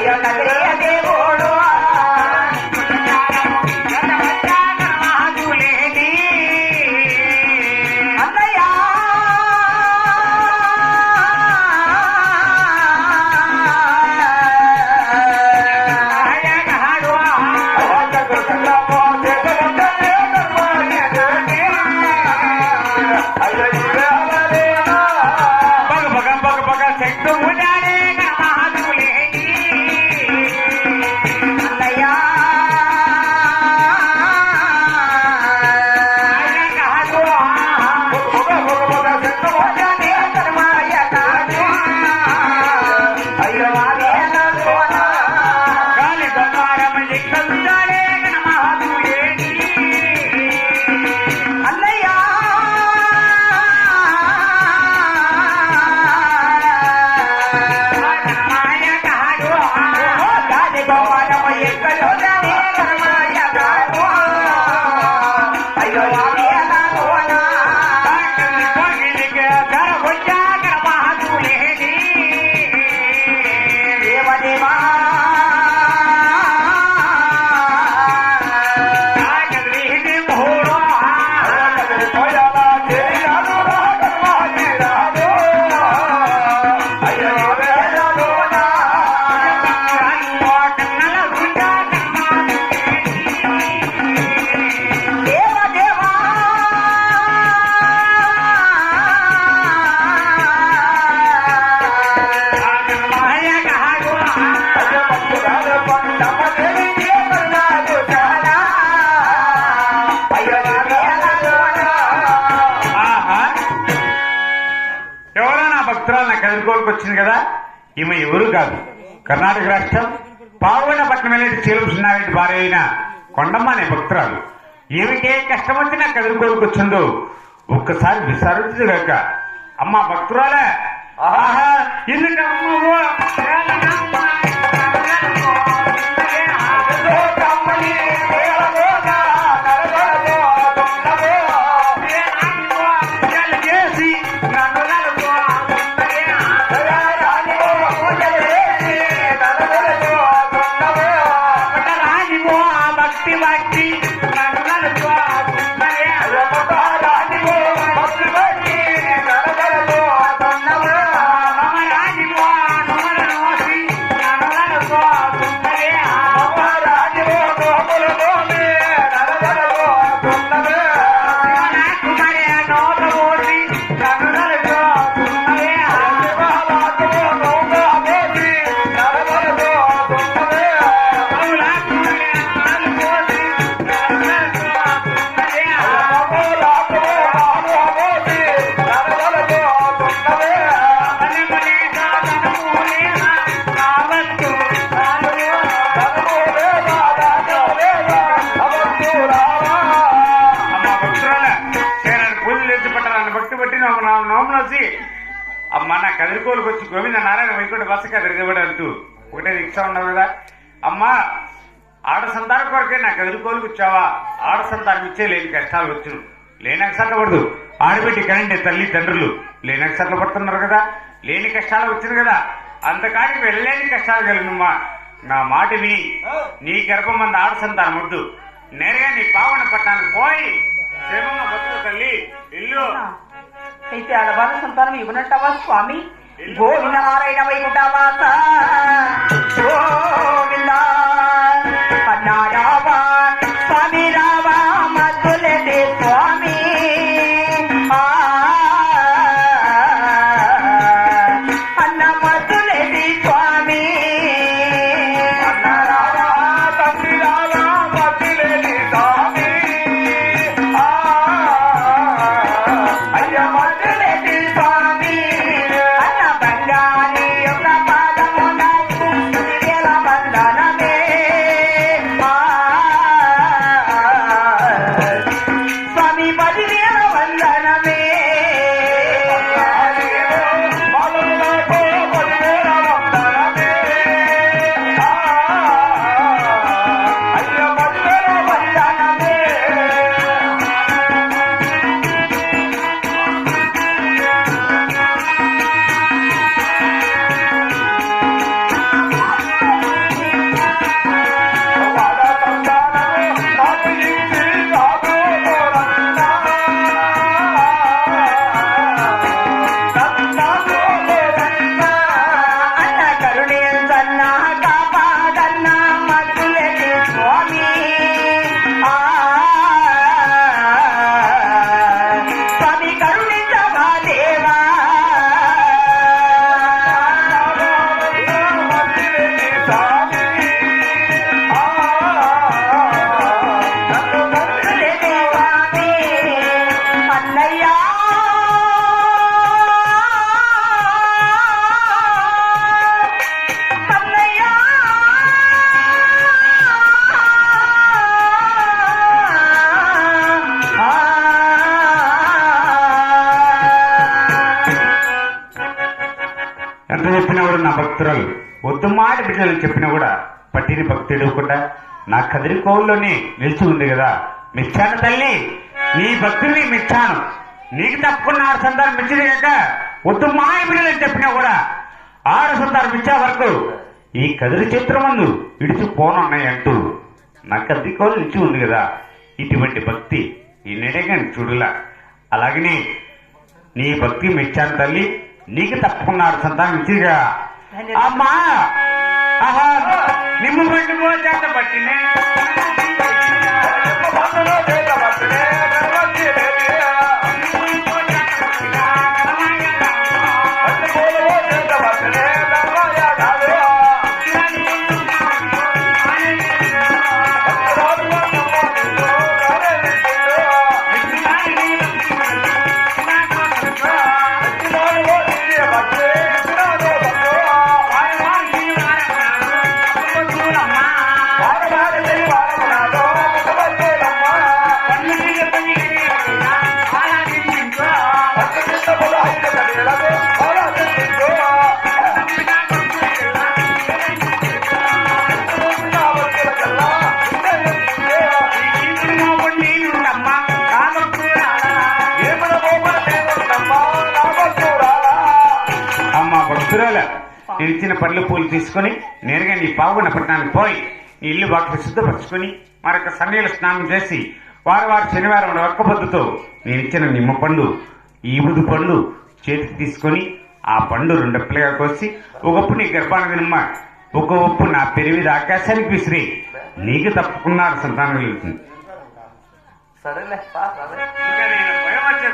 అయ్యో కదిలియ దేవుడు వచ్చింది కదా. ఈమె ఎవరు కాదు, కర్ణాటక రాష్ట్రం పాల్గొండపట్నం వెళ్ళి చేరుకున్నారెడ్డి భార్య అయిన కొండమ్మ అనే భక్తురాలు. ఏమిటే కష్టం వచ్చినా కదులుకోలుకొచ్చిందో ఒక్కసారి విచారించగాక. అమ్మ భక్తురాలే, ఆహా ఎందుకమ్మో అమ్మ నా కదిరికోలుకు వచ్చి గోవింద నారాయణ వైకుంఠ బస్సగా తిరగబడి అంటూ ఒకటే రిక్షా ఉన్నావు కదా. అమ్మ ఆడ సంతానం కొరకే నా కదిరికోలుకు వచ్చావా? ఆడ సంతానం ఇచ్చే లేని కష్టాలు వచ్చును. లేని అక్షరాలు పడదు. ఆడబెట్టి కనంటే తల్లి తండ్రులు లేని అక్షరాలు పడుతున్నారు కదా. లేని కష్టాలు వచ్చింది కదా. అంతకాడికి వెళ్ళలేని కష్టాలు కలిగినమ్మా. నా మాట విని నీ గర్భం మంది ఆడ సంతానం వద్దు. నేరుగా నీ పావన పట్టణానికి పోయి క్షేమంగా బతుకు తల్లి. ఇల్లు అయితే ఆడవాళ్ళ సంతానం ఇవ్వనంటావా స్వామి? గోవింద నారాయణ వైకుంఠవాస గోవింద అన్నారావా స్వామి రావా మధులే స్వామి అన్న మధులే స్వామి భక్తురాలు వద్దు మాట బిడ్డలు చెప్పినా కూడా పట్టిని భక్తి ఎడవకుండా నా కదిరికోవుల్లోనే నిలిచి ఉంది కదా. మిచ్చాను తల్లి, నీ భక్తుల్ని మిచ్చాను, నీకు తప్పకుండా 6 సంతానం మిచ్చింది కాక వద్దు మాయ బిడ్డలని చెప్పినా కూడా 6 సంతానం ఇచ్చే వరకు ఈ కదిరి చిత్రం ముందు విడిచిపోనున్నాయి అంటూ నా కదిరికోవులు నిలిచి ఉంది కదా. ఇటువంటి భక్తి ఈ నెడగాని చూడులా. అలాగనే నీ భక్తి మెచ్చాను తల్లి, నీకు తప్పకుండా 6 సంతానం ఇచ్చిగా. అమ్మా ఆహా నిమ్మ పండు చేత పట్టినే నేను ఇచ్చిన పళ్ళు పూలు తీసుకుని నేరుగా నీ పావుగొండ పట్టణానికి పోయి నీ ఇల్లు వాటిని శుద్ధపరచుకుని మరొక సన్నీళ్ళ స్నానం చేసి వారం శనివారం ఒక్క పొద్దుతో నేను ఇచ్చిన నిమ్మ పండు ఈ ఊదు పండు చేతికి తీసుకొని ఆ పండు 2 రెప్పలుగా కోసి ఒకప్పుడు నీ గర్భానికి నిమ్మ ఒక ఒప్పు నా పెరివిది ఆకాశానికి విసిరి నీకు తప్పకుండా సంతానం కలుగుతుంది.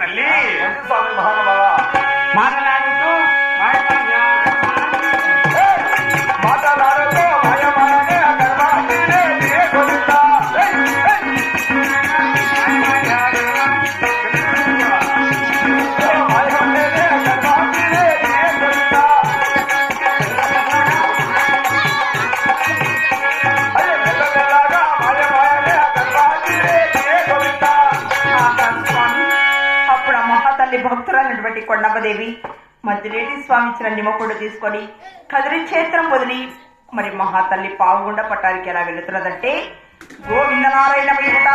తల్లి మాట్లాడుతూ భక్తురాలైనటువంటి కొండమ్మదేవి మధ్యరేటి స్వామి ఇచ్చిన నిమ్మకుండ తీసుకొని కదిరి క్షేత్రం వదిలి మరి మహాతల్లి పావుగుండ పట్టానికి ఎలా వెళుతున్నదంటే గోవిందనారాయణ వైకుంఠ